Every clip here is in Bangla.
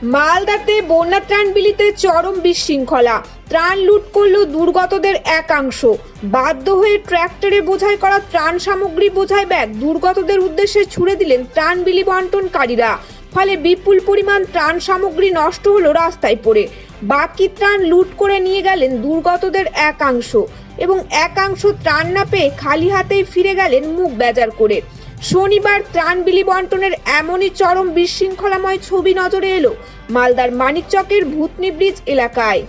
মালদাতে বন্যা ত্রাণ বিলিতে চরম বিশৃঙ্খলা। ত্রাণ লুট করল দুর্গতদের একাংশ। বাধ্য হয়ে ট্র্যাক্টরে বোঝাই করা ত্রাণ সামগ্রী বোঝাই ব্যাগ দুর্গতদের উদ্দেশ্যে ছুড়ে দিলেন ত্রাণ বিলি বন্টনকারীরা। ফলে বিপুল পরিমাণ ত্রাণ সামগ্রী নষ্ট হলো রাস্তায় পড়ে। বাকি ত্রাণ লুট করে নিয়ে গেলেন দুর্গতদের একাংশ এবং একাংশ ত্রাণ না পেয়ে খালি হাতেই ফিরে গেলেন মুখ বেজার করে। শনিবার ত্রাণ বিলি বন্টনের এমনই চরম বিশৃঙ্খলাময় ছবি নজরে এলো মালদার মানিকচকের ভূতনি ব্রিজ এলাকায়।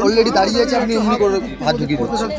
অলরেডি দাঁড়িয়ে আছে, আপনি এমনি করে হাত ঢুকিয়ে দিচ্ছেন।